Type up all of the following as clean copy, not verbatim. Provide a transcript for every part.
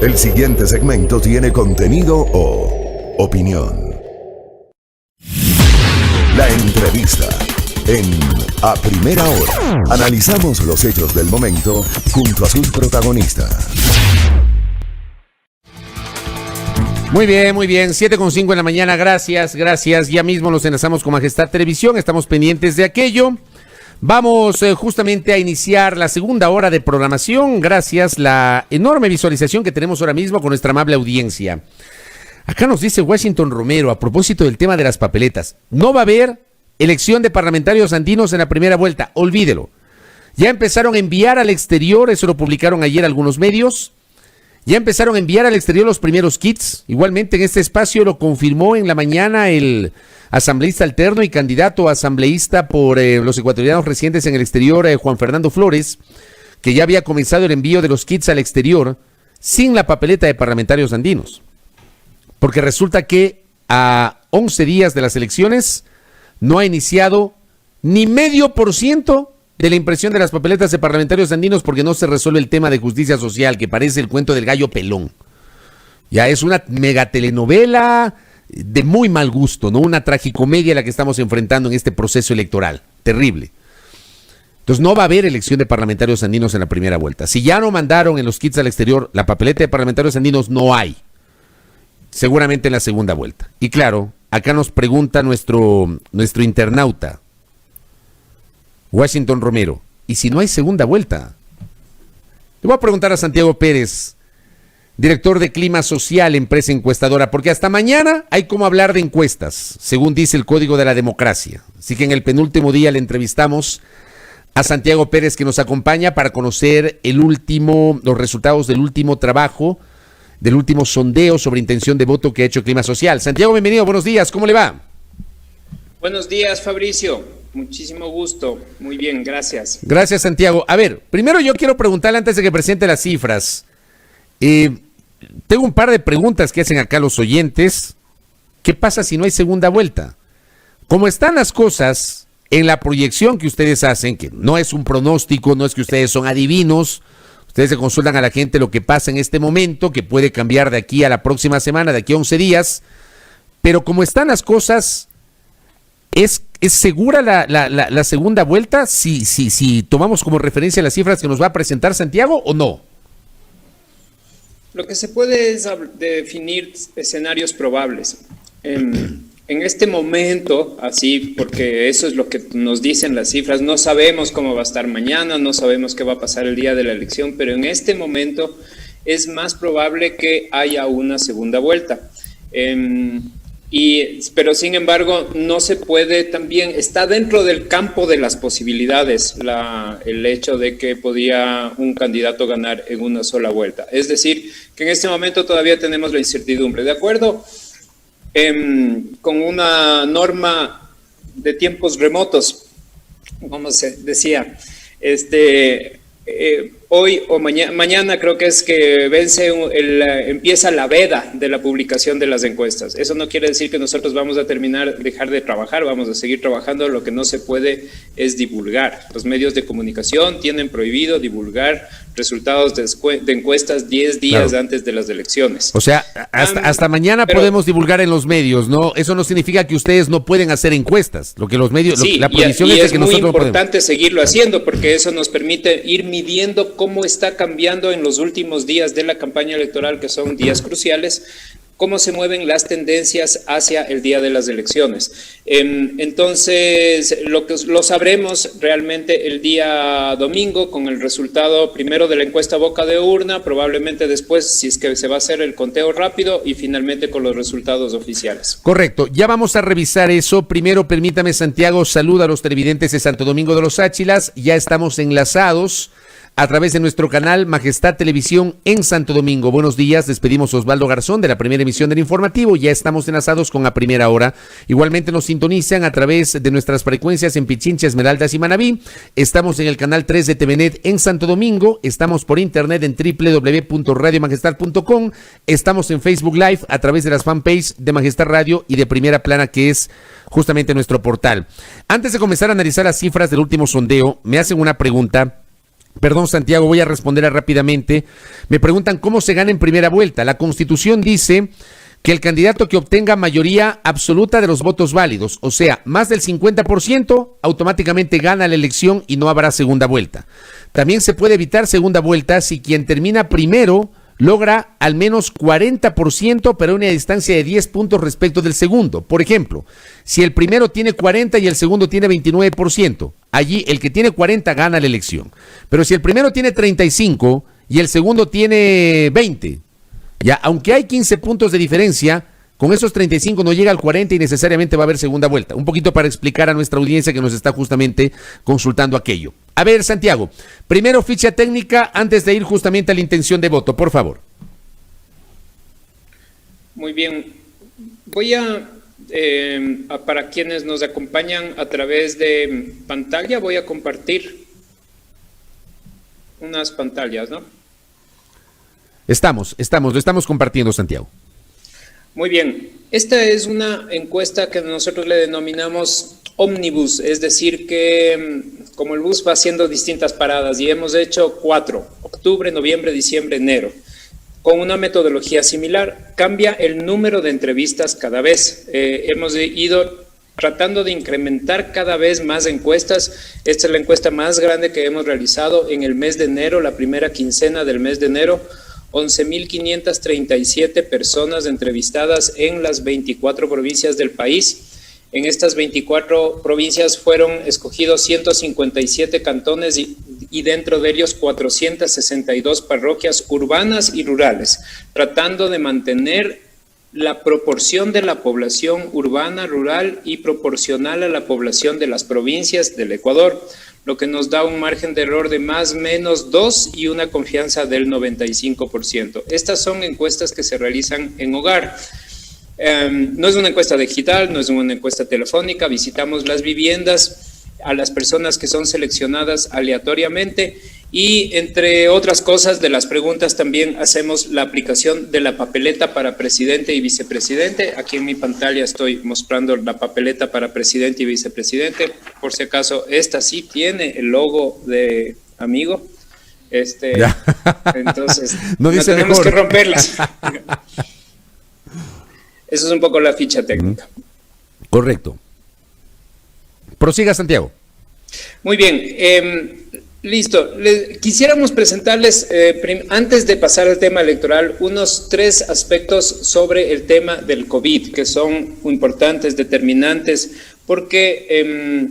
El siguiente segmento tiene contenido o opinión. La entrevista en A Primera Hora. Analizamos los hechos del momento junto a sus protagonistas. Muy bien, 7:05 en la mañana, gracias. Ya mismo nos enlazamos con Majestad Televisión, estamos pendientes de aquello. Vamos justamente a iniciar la segunda hora de programación, gracias la enorme visualización que tenemos ahora mismo con nuestra amable audiencia. Acá nos dice Washington Romero, a propósito del tema de las papeletas, no va a haber elección de parlamentarios andinos en la primera vuelta, olvídelo. Ya empezaron a enviar al exterior, eso lo publicaron ayer algunos medios. Ya empezaron a enviar al exterior los primeros kits. Igualmente en este espacio lo confirmó en la mañana el asambleísta alterno y candidato a asambleísta por los ecuatorianos residentes en el exterior, Juan Fernando Flores, que ya había comenzado el envío de los kits al exterior sin la papeleta de parlamentarios andinos. Porque resulta que a 11 días de las elecciones no ha iniciado ni 0.5% de la impresión de las papeletas de parlamentarios andinos porque no se resuelve el tema de justicia social, que parece el cuento del gallo pelón. Ya es una megatelenovela de muy mal gusto, ¿no? Una tragicomedia la que estamos enfrentando en este proceso electoral. Terrible. Entonces no va a haber elección de parlamentarios andinos en la primera vuelta. Si ya no mandaron en los kits al exterior la papeleta de parlamentarios andinos, no hay. Seguramente en la segunda vuelta. Y claro, acá nos pregunta nuestro internauta, Washington Romero, ¿y si no hay segunda vuelta? Le voy a preguntar a Santiago Pérez, director de Clima Social, empresa encuestadora, porque hasta mañana hay como hablar de encuestas, según dice el Código de la Democracia. Así que en el penúltimo día le entrevistamos a Santiago Pérez, que nos acompaña para conocer los resultados del último trabajo, del último sondeo sobre intención de voto que ha hecho Clima Social. Santiago, bienvenido, buenos días, ¿cómo le va? Buenos días, Fabricio. Muchísimo gusto. Muy bien, gracias. Gracias, Santiago. A ver, primero yo quiero preguntarle antes de que presente las cifras. Tengo un par de preguntas que hacen acá los oyentes. ¿Qué pasa si no hay segunda vuelta? ¿Cómo están las cosas en la proyección que ustedes hacen, que no es un pronóstico, no es que ustedes son adivinos, ustedes se consultan a la gente lo que pasa en este momento, que puede cambiar de aquí a la próxima semana, de aquí a 11 días, pero como están las cosas, ¿es segura la segunda vuelta si tomamos como referencia las cifras que nos va a presentar Santiago o no? Lo que se puede es definir escenarios probables. En este momento, así, porque eso es lo que nos dicen las cifras, no sabemos cómo va a estar mañana, no sabemos qué va a pasar el día de la elección, pero en este momento es más probable que haya una segunda vuelta. Pero sin embargo no se puede, también está dentro del campo de las posibilidades el hecho de que podía un candidato ganar en una sola vuelta. Es decir, que en este momento todavía tenemos la incertidumbre. De acuerdo con una norma de tiempos remotos, como se decía, hoy o mañana creo que es que empieza la veda de la publicación de las encuestas. Eso no quiere decir que nosotros vamos a dejar de trabajar, vamos a seguir trabajando. Lo que no se puede es divulgar. Los medios de comunicación tienen prohibido divulgar resultados de encuestas 10 días claro, antes de las elecciones. O sea, hasta mañana podemos divulgar en los medios, ¿no? Eso no significa que ustedes no pueden hacer encuestas. Lo que los medios, sí, la prohibición es de que nosotros no podemos. Es muy importante seguirlo haciendo porque eso nos permite ir midiendo cómo está cambiando en los últimos días de la campaña electoral, que son días cruciales, cómo se mueven las tendencias hacia el día de las elecciones. Entonces, lo sabremos realmente el día domingo con el resultado primero de la encuesta boca de urna, probablemente después si es que se va a hacer el conteo rápido y finalmente con los resultados oficiales. Correcto, ya vamos a revisar eso. Primero, permítame, Santiago, saluda a los televidentes de Santo Domingo de los Áchilas. Ya estamos enlazados a través de nuestro canal Majestad Televisión en Santo Domingo. Buenos días, despedimos a Osvaldo Garzón de la primera emisión del informativo. Ya estamos enlazados con A Primera Hora. Igualmente nos sintonizan a través de nuestras frecuencias en Pichincha, Esmeraldas y Manabí. Estamos en el canal 3 de TVNet en Santo Domingo. Estamos por internet en www.radiomajestad.com. Estamos en Facebook Live a través de las fanpages de Majestad Radio y de Primera Plana, que es justamente nuestro portal. Antes de comenzar a analizar las cifras del último sondeo, me hacen una pregunta Perdón, Santiago, voy a responder rápidamente. Me preguntan cómo se gana en primera vuelta. La Constitución dice que el candidato que obtenga mayoría absoluta de los votos válidos, o sea, más del 50%, automáticamente gana la elección y no habrá segunda vuelta. También se puede evitar segunda vuelta si quien termina primero logra al menos 40%, pero a una distancia de 10 puntos respecto del segundo. Por ejemplo, si el primero tiene 40 y el segundo tiene 29%, allí el que tiene 40 gana la elección. Pero si el primero tiene 35 y el segundo tiene 20, ya, aunque hay 15 puntos de diferencia, con esos 35 no llega al 40 y necesariamente va a haber segunda vuelta. Un poquito para explicar a nuestra audiencia que nos está justamente consultando aquello. A ver, Santiago, primero ficha técnica antes de ir justamente a la intención de voto, por favor. Muy bien. Voy para quienes nos acompañan a través de pantalla, voy a compartir unas pantallas, ¿no? Lo estamos compartiendo, Santiago. Muy bien. Esta es una encuesta que nosotros le denominamos ómnibus, es decir que como el bus va haciendo distintas paradas y hemos hecho 4, octubre, noviembre, diciembre, enero, con una metodología similar, cambia el número de entrevistas cada vez. Hemos ido tratando de incrementar cada vez más encuestas. Esta es la encuesta más grande que hemos realizado en el mes de enero, la primera quincena del mes de enero. 11.537 personas entrevistadas en las 24 provincias del país. En estas 24 provincias fueron escogidos 157 cantones y dentro de ellos 462 parroquias urbanas y rurales, tratando de mantener la proporción de la población urbana, rural y proporcional a la población de las provincias del Ecuador, lo que nos da un margen de error de más o menos 2 y una confianza del 95%. Estas son encuestas que se realizan en hogar. No es una encuesta digital, no es una encuesta telefónica, visitamos las viviendas a las personas que son seleccionadas aleatoriamente y entre otras cosas de las preguntas también hacemos la aplicación de la papeleta para presidente y vicepresidente. Aquí en mi pantalla estoy mostrando la papeleta para presidente y vicepresidente. Por si acaso, esta sí tiene el logo de amigo. Entonces, no tenemos que romperlas. Eso es un poco la ficha técnica. Correcto. Prosiga, Santiago. Muy bien. Listo. Quisiéramos presentarles, antes de pasar al tema electoral, unos 3 aspectos sobre el tema del COVID, que son importantes, determinantes, porque,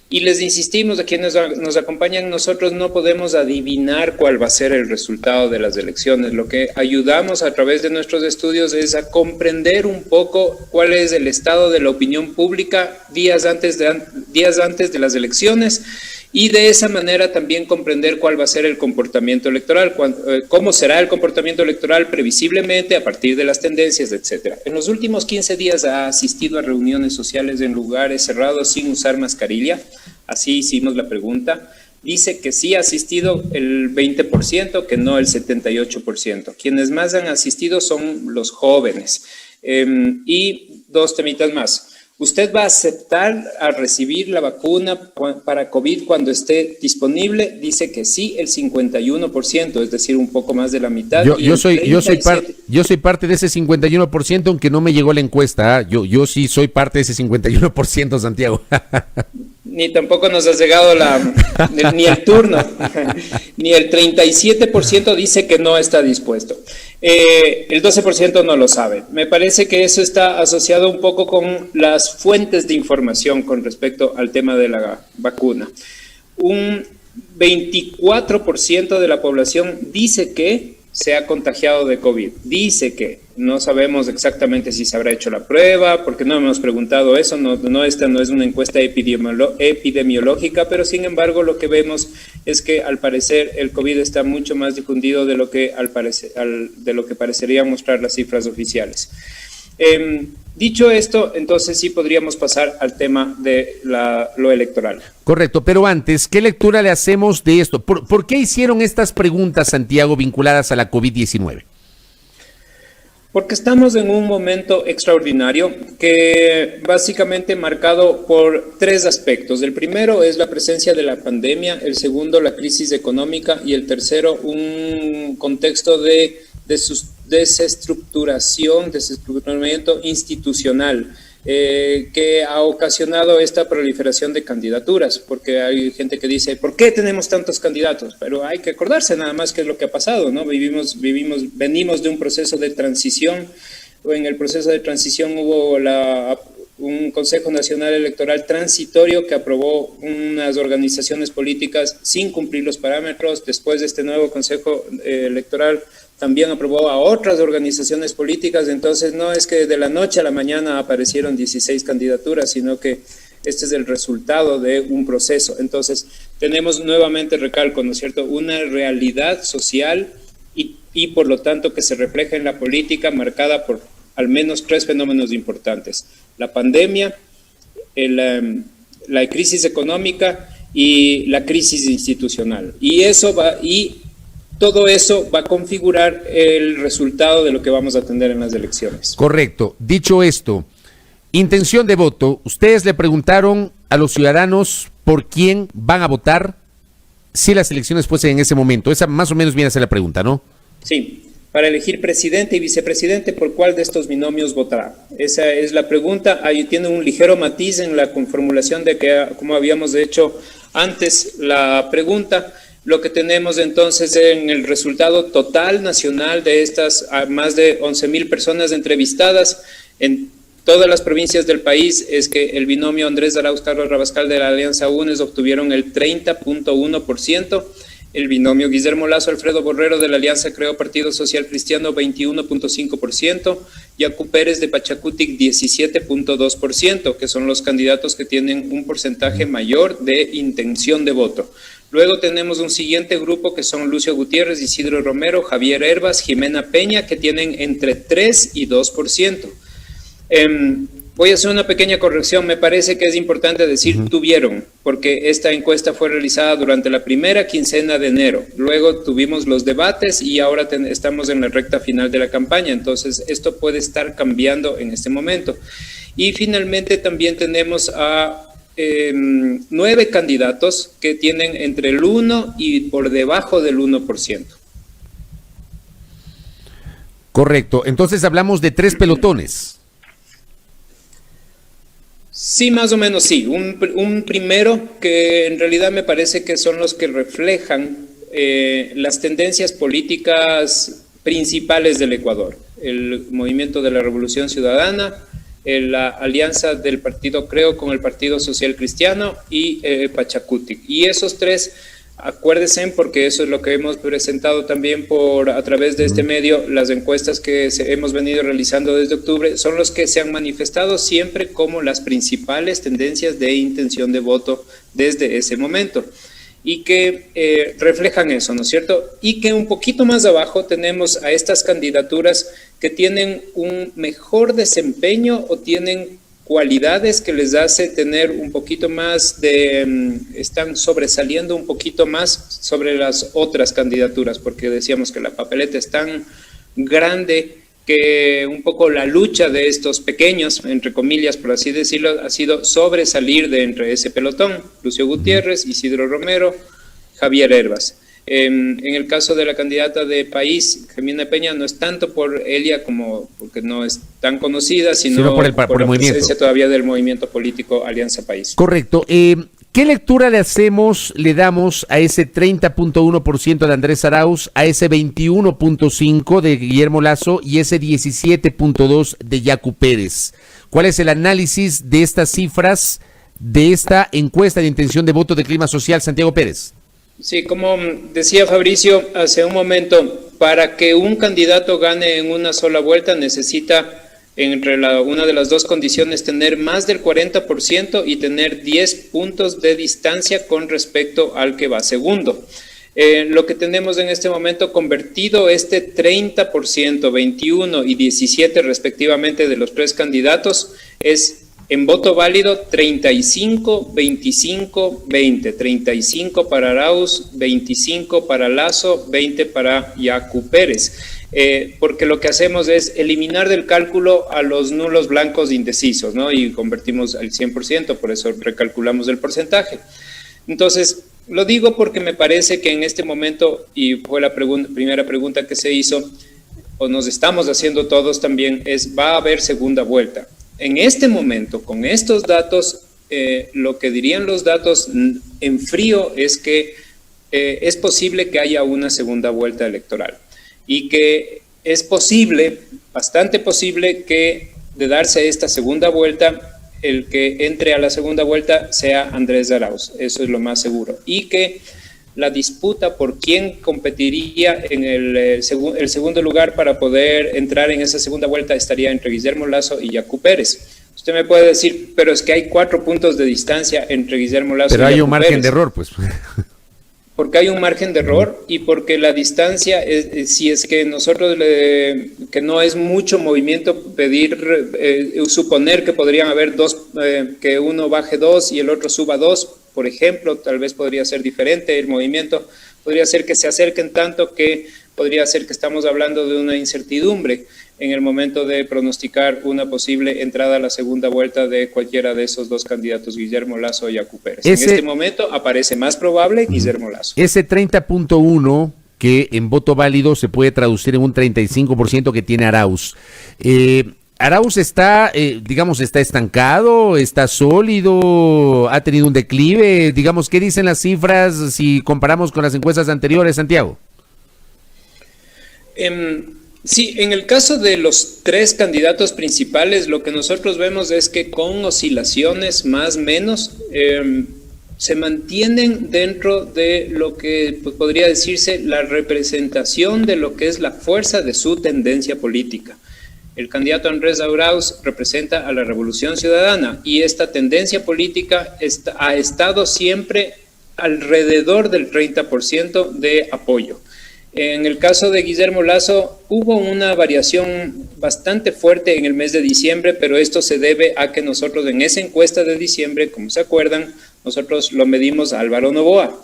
y les insistimos a quienes nos acompañan, nosotros no podemos adivinar cuál va a ser el resultado de las elecciones. Lo que ayudamos a través de nuestros estudios es a comprender un poco cuál es el estado de la opinión pública días antes de las elecciones, y de esa manera también comprender cuál va a ser el comportamiento electoral, cómo será el comportamiento electoral previsiblemente a partir de las tendencias, etcétera. En los últimos 15 días ha asistido a reuniones sociales en lugares cerrados sin usar mascarilla. Así hicimos la pregunta. Dice que sí ha asistido el 20%, que no el 78%. Quienes más han asistido son los jóvenes. Y 2 temitas más. ¿Usted va a aceptar a recibir la vacuna para COVID cuando esté disponible? Dice que sí, el 51%, es decir, un poco más de la mitad. Yo soy parte de ese 51%, aunque no me llegó la encuesta. Yo sí soy parte de ese 51%, Santiago. Ni tampoco nos ha llegado ni el turno. Ni el 37% dice que no está dispuesto. El 12% no lo sabe. Me parece que eso está asociado un poco con las fuentes de información con respecto al tema de la vacuna. Un 24% de la población dice que se ha contagiado de COVID. Dice que no sabemos exactamente si se habrá hecho la prueba, porque no hemos preguntado eso. Esta no es una encuesta epidemiológica, pero sin embargo lo que vemos es que al parecer el COVID está mucho más difundido de lo que parecerían mostrar las cifras oficiales. Dicho esto, entonces sí podríamos pasar al tema de lo electoral. Correcto, pero antes, ¿qué lectura le hacemos de esto? ¿Por qué hicieron estas preguntas, Santiago, vinculadas a la COVID-19? Porque estamos en un momento extraordinario que básicamente marcado por tres aspectos. El primero es la presencia de la pandemia, el segundo la crisis económica y el tercero un contexto de desestructuramiento institucional que ha ocasionado esta proliferación de candidaturas, porque hay gente que dice, ¿por qué tenemos tantos candidatos? Pero hay que acordarse nada más qué es lo que ha pasado, ¿no? Venimos de un proceso de transición. En el proceso de transición hubo un Consejo Nacional Electoral transitorio que aprobó unas organizaciones políticas sin cumplir los parámetros. Después de este nuevo Consejo Electoral también aprobó a otras organizaciones políticas. Entonces no es que de la noche a la mañana aparecieron 16 candidaturas, sino que este es el resultado de un proceso. Entonces tenemos nuevamente, recalco, ¿no es cierto?, una realidad social y por lo tanto que se refleja en la política marcada por al menos tres fenómenos importantes: la pandemia, la crisis económica y la crisis institucional. Y todo eso va a configurar el resultado de lo que vamos a tener en las elecciones. Correcto. Dicho esto, intención de voto, ustedes le preguntaron a los ciudadanos por quién van a votar si las elecciones fuesen en ese momento. Esa más o menos viene a ser la pregunta, ¿no? Sí. Para elegir presidente y vicepresidente, ¿por cuál de estos binomios votará? Esa es la pregunta. Ahí tiene un ligero matiz en la conformulación de que, como habíamos hecho antes la pregunta. Lo que tenemos entonces en el resultado total nacional de estas más de 11,000 personas entrevistadas en todas las provincias del país es que el binomio Andrés Arauz Carlos Rabascal de la Alianza UNES obtuvieron el 30.1%, el binomio Guillermo Lazo Alfredo Borrero de la Alianza Creo Partido Social Cristiano 21.5%, Yacu Pérez de Pachacutic 17.2%, que son los candidatos que tienen un porcentaje mayor de intención de voto. Luego tenemos un siguiente grupo que son Lucio Gutiérrez, Isidro Romero, Javier Herbas, Jimena Peña, que tienen entre 3 y 2%. Voy a hacer una pequeña corrección. Me parece que es importante decir tuvieron, porque esta encuesta fue realizada durante la primera quincena de enero. Luego tuvimos los debates y ahora estamos en la recta final de la campaña. Entonces, esto puede estar cambiando en este momento. Y finalmente también tenemos a 9 candidatos que tienen entre el 1 y por debajo del 1%. Correcto. Entonces hablamos de 3 pelotones. Sí, más o menos sí. Un primero que en realidad me parece que son los que reflejan las tendencias políticas principales del Ecuador. El movimiento de la Revolución Ciudadana, la alianza del partido Creo con el Partido Social Cristiano y Pachacutic. Y esos tres, acuérdense, porque eso es lo que hemos presentado también a través de este medio, las encuestas que hemos venido realizando desde octubre, son los que se han manifestado siempre como las principales tendencias de intención de voto desde ese momento. Y que reflejan eso, ¿no es cierto? Y que un poquito más abajo tenemos a estas candidaturas que tienen un mejor desempeño o tienen cualidades que les hace tener un poquito más están sobresaliendo un poquito más sobre las otras candidaturas, porque decíamos que la papeleta es tan grande que un poco la lucha de estos pequeños, entre comillas, por así decirlo, ha sido sobresalir de entre ese pelotón: Lucio Gutiérrez, Isidro Romero, Javier Herbas. En el caso de la candidata de País, Jimena Peña, no es tanto por ella como porque no es tan conocida, sino por la presencia todavía del movimiento político Alianza País. Correcto. ¿Qué lectura le damos a ese 30.1% de Andrés Arauz, a ese 21.5% de Guillermo Lazo y ese 17.2% de Yacu Pérez? ¿Cuál es el análisis de estas cifras de esta encuesta de intención de voto de Clima Social, Santiago Pérez? Sí, como decía Fabricio hace un momento, para que un candidato gane en una sola vuelta necesita, entre una de las dos condiciones, tener más del 40% y tener 10 puntos de distancia con respecto al que va segundo. Lo que tenemos en este momento convertido este 30%, 21 y 17 respectivamente de los 3 candidatos es en voto válido 35, 25, 20. 35 para Arauz, 25 para Lazo, 20 para Yacu Pérez. porque lo que hacemos es eliminar del cálculo a los nulos blancos indecisos, ¿no? Y convertimos al 100%, por eso recalculamos el porcentaje. Entonces, lo digo porque me parece que en este momento, y fue la primera pregunta que se hizo, o nos estamos haciendo todos también, va a haber segunda vuelta. En este momento, con estos datos, lo que dirían los datos en frío es que es posible que haya una segunda vuelta electoral y que es posible, bastante posible, que de darse esta segunda vuelta, el que entre a la segunda vuelta sea Andrés Arauz, eso es lo más seguro, y que la disputa por quién competiría en el segundo lugar para poder entrar en esa segunda vuelta estaría entre Guillermo Lasso y Yacu Pérez. Usted me puede decir, pero es que hay 4 puntos de distancia entre Guillermo Lasso y Yacu Pérez. Pero hay un margen de error, pues. Porque hay un margen de error y porque la distancia, si es que nosotros, que no es mucho movimiento suponer que podrían haber que uno baje 2 y el otro suba 2, por ejemplo, tal vez podría ser diferente el movimiento, podría ser que se acerquen tanto que podría ser que estamos hablando de una incertidumbre en el momento de pronosticar una posible entrada a la segunda vuelta de cualquiera de esos dos candidatos, Guillermo Lasso y Yacu Pérez. En este momento aparece más probable Guillermo Lasso. Ese 30.1 que en voto válido se puede traducir en un 35% que tiene Arauz. Arauz está, está estancado, está sólido, ha tenido un declive, digamos, ¿qué dicen las cifras si comparamos con las encuestas anteriores, Santiago? Sí, en el caso de los 3 candidatos principales, lo que nosotros vemos es que con oscilaciones más o menos se mantienen dentro de lo que podría decirse la representación de lo que es la fuerza de su tendencia política. El candidato Andrés Arauz representa a la Revolución Ciudadana y esta tendencia política ha estado siempre alrededor del 30% de apoyo. En el caso de Guillermo Lasso hubo una variación bastante fuerte en el mes de diciembre, pero esto se debe a que nosotros en esa encuesta de diciembre, como se acuerdan, nosotros lo medimos a Álvaro Noboa.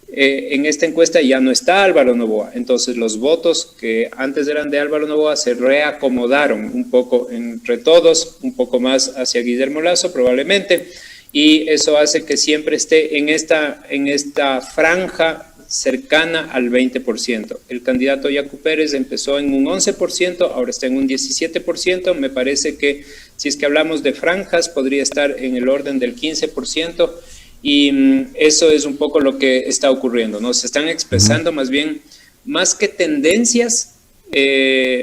En esta encuesta ya no está Álvaro Noboa, entonces los votos que antes eran de Álvaro Noboa se reacomodaron un poco entre todos, un poco más hacia Guillermo Lasso probablemente, y eso hace que siempre esté en esta franja cercana al 20%. El candidato Yacu Pérez empezó en un 11%, ahora está en un 17%. Me parece que si es que hablamos de franjas, podría estar en el orden del 15%, y eso es un poco lo que está ocurriendo, ¿no? Se están expresando más bien, más que tendencias,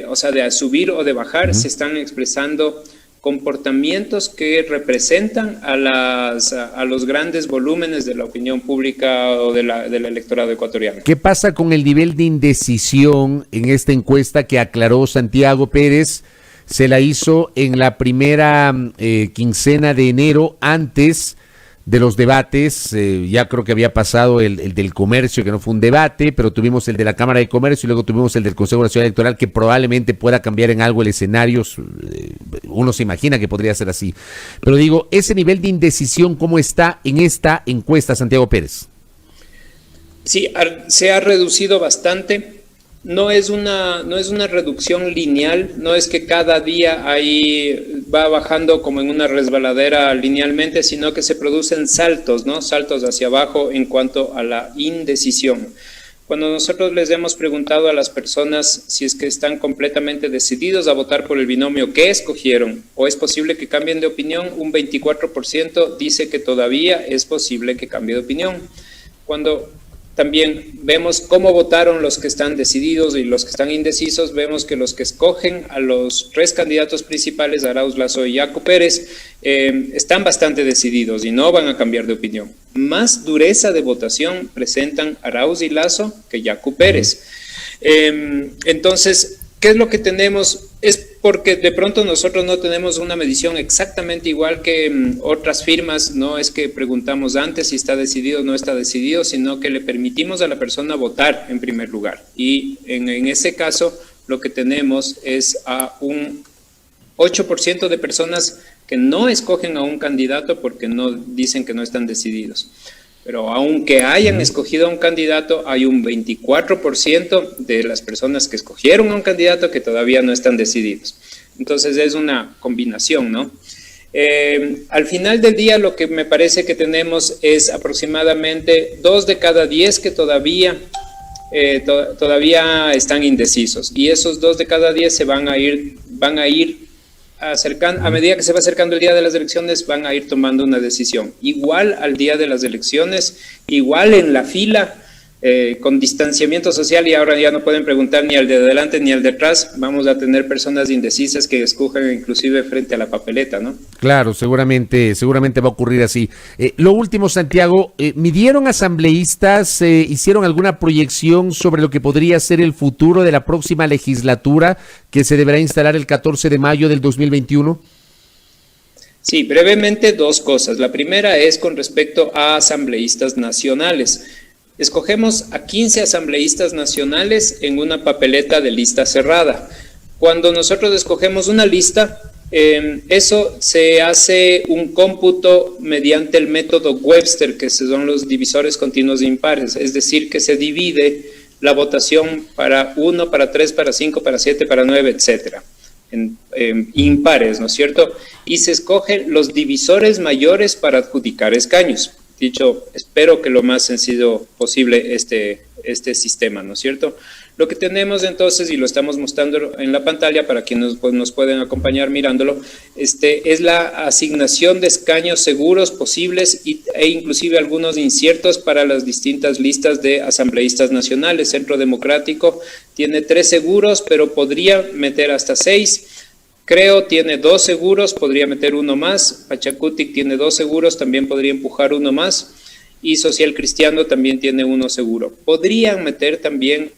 o sea, de a subir o de bajar, se están expresando comportamientos que representan a los grandes volúmenes de la opinión pública o del electorado ecuatoriano. ¿Qué pasa con el nivel de indecisión en esta encuesta que aclaró Santiago Pérez? Se la hizo en la primera quincena de enero, antes de los debates. Ya creo que había pasado el del comercio, que no fue un debate, pero tuvimos el de la Cámara de Comercio y luego tuvimos el del Consejo Nacional Electoral, que probablemente pueda cambiar en algo el escenario. Uno se imagina que podría ser así. Pero digo, ese nivel de indecisión, ¿cómo está en esta encuesta, Santiago Pérez? Sí, se ha reducido bastante. No es una reducción lineal, no es que cada día ahí va bajando como en una resbaladera linealmente, sino que se producen saltos, ¿no? Saltos hacia abajo en cuanto a la indecisión. Cuando nosotros les hemos preguntado a las personas si es que están completamente decididos a votar por el binomio que escogieron o es posible que cambien de opinión, un 24% dice que todavía es posible que cambie de opinión. Cuando también vemos cómo votaron los que están decididos y los que están indecisos, vemos que los que escogen a los 3 candidatos principales, Arauz, Lasso y Yacu Pérez, están bastante decididos y no van a cambiar de opinión. Más dureza de votación presentan Arauz y Lasso que Yacu Pérez. Entonces, ¿qué es lo que tenemos? Es porque de pronto nosotros no tenemos una medición exactamente igual que otras firmas. No es que preguntamos antes si está decidido o no está decidido, sino que le permitimos a la persona votar en primer lugar. Y en ese caso lo que tenemos es a un 8% de personas que no escogen a un candidato porque no dicen que no están decididos. Pero aunque hayan escogido a un candidato, hay un 24% de las personas que escogieron a un candidato que todavía no están decididos. Entonces es una combinación, ¿no? Al final del día lo que me parece que tenemos es aproximadamente 2 de cada 10 que todavía están indecisos, y esos 2 de cada 10 se van a ir acercando, a medida que se va acercando el día de las elecciones, van a ir tomando una decisión. Igual al día de las elecciones, igual en la fila, con distanciamiento social, y ahora ya no pueden preguntar ni al de adelante ni al de atrás, vamos a tener personas indecisas que escojan inclusive frente a la papeleta, ¿no? Claro, seguramente va a ocurrir así. Lo último, Santiago, ¿midieron asambleístas, hicieron alguna proyección sobre lo que podría ser el futuro de la próxima legislatura que se deberá instalar el 14 de mayo del 2021? Sí, brevemente 2 cosas. La primera es con respecto a asambleístas nacionales. Escogemos a 15 asambleístas nacionales en una papeleta de lista cerrada. Cuando nosotros escogemos una lista, eso se hace un cómputo mediante el método Webster, que son los divisores continuos de impares, es decir, que se divide la votación para 1, para 3, para 5, para 7, para 9, etcétera, en impares, ¿no es cierto? Y se escogen los divisores mayores para adjudicar escaños. Dicho, espero que lo más sencillo posible este sistema, ¿no es cierto? Lo que tenemos entonces, y lo estamos mostrando en la pantalla para quienes nos pueden acompañar mirándolo, es la asignación de escaños seguros posibles e inclusive algunos inciertos para las distintas listas de asambleístas nacionales. Centro Democrático tiene 3 seguros, pero podría meter hasta 6. Creo tiene 2 seguros, podría meter 1 más. Pachacutic tiene 2 seguros, también podría empujar 1 más. Y Social Cristiano también tiene 1 seguro. Podrían meter también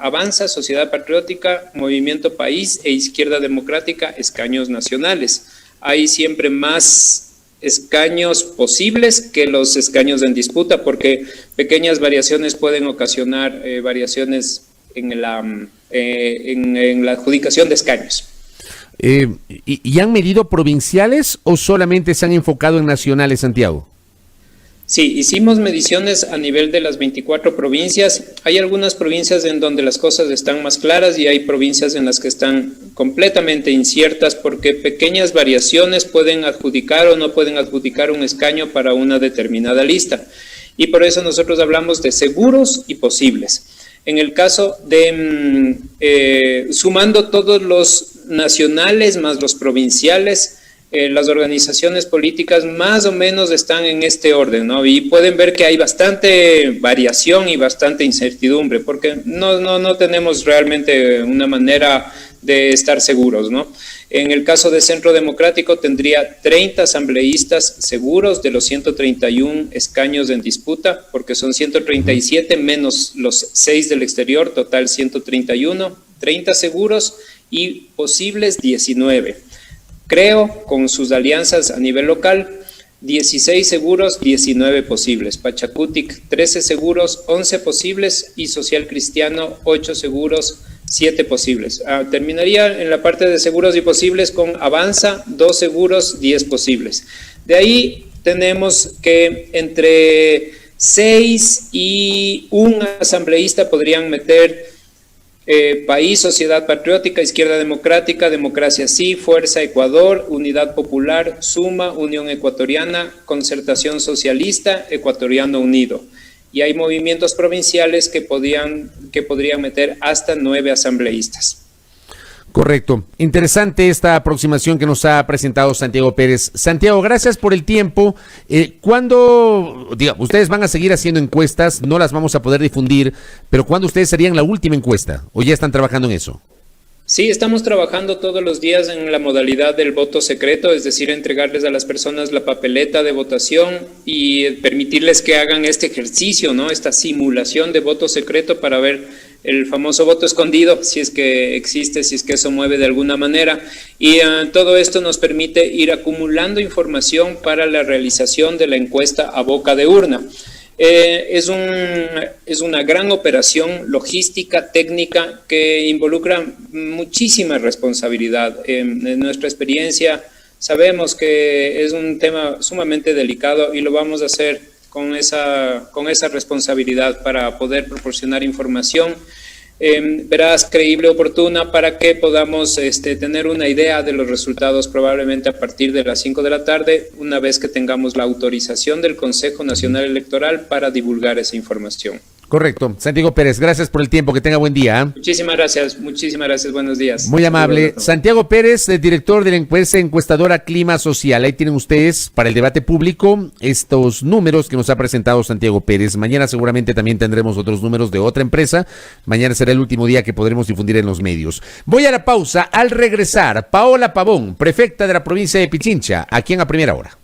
Avanza, Sociedad Patriótica, Movimiento País e Izquierda Democrática, escaños nacionales. Hay siempre más escaños posibles que los escaños en disputa, porque pequeñas variaciones pueden ocasionar variaciones en la adjudicación de escaños. ¿Y han medido provinciales o solamente se han enfocado en nacionales, Santiago? Sí, hicimos mediciones a nivel de las 24 provincias. Hay algunas provincias en donde las cosas están más claras y hay provincias en las que están completamente inciertas porque pequeñas variaciones pueden adjudicar o no pueden adjudicar un escaño para una determinada lista. Y por eso nosotros hablamos de seguros y posibles. En el caso de sumando todos los nacionales más los provinciales, las organizaciones políticas más o menos están en este orden, ¿no? Y pueden ver que hay bastante variación y bastante incertidumbre, porque no tenemos realmente una manera de estar seguros, ¿no? En el caso de Centro Democrático tendría 30 asambleístas seguros de los 131 escaños en disputa, porque son 137 menos los 6 del exterior, total 131, 30 seguros y posibles 19. Creo, con sus alianzas a nivel local, 16 seguros, 19 posibles. Pachacutic, 13 seguros, 11 posibles y Social Cristiano, 8 seguros, 7 posibles. Terminaría en la parte de seguros y posibles con Avanza, 2 seguros, 10 posibles. De ahí tenemos que entre 6 y un asambleísta podrían meter País, Sociedad Patriótica, Izquierda Democrática, Democracia Sí, Fuerza Ecuador, Unidad Popular, Suma, Unión Ecuatoriana, Concertación Socialista, Ecuatoriano Unido. Y hay movimientos provinciales que podrían meter hasta 9 asambleístas. Correcto. Interesante esta aproximación que nos ha presentado Santiago Pérez. Santiago, gracias por el tiempo. Ustedes van a seguir haciendo encuestas, no las vamos a poder difundir, pero ¿cuándo ustedes harían la última encuesta? ¿O ya están trabajando en eso? Sí, estamos trabajando todos los días en la modalidad del voto secreto, es decir, entregarles a las personas la papeleta de votación y permitirles que hagan este ejercicio, ¿no? Esta simulación de voto secreto para ver el famoso voto escondido, si es que existe, si es que eso mueve de alguna manera. Y todo esto nos permite ir acumulando información para la realización de la encuesta a boca de urna. Es una gran operación logística, técnica, que involucra muchísima responsabilidad. En nuestra experiencia sabemos que es un tema sumamente delicado y lo vamos a hacer esa responsabilidad para poder proporcionar información veraz, creíble, oportuna, para que podamos tener una idea de los resultados probablemente a partir de las 5 de la tarde, una vez que tengamos la autorización del Consejo Nacional Electoral para divulgar esa información. Correcto. Santiago Pérez, gracias por el tiempo. Que tenga buen día. Muchísimas gracias. Buenos días. Muy amable. Santiago Pérez, director de la encuestadora Clima Social. Ahí tienen ustedes para el debate público estos números que nos ha presentado Santiago Pérez. Mañana seguramente también tendremos otros números de otra empresa. Mañana será el último día que podremos difundir en los medios. Voy a la pausa. Al regresar, Paola Pavón, prefecta de la provincia de Pichincha, aquí en A Primera Hora.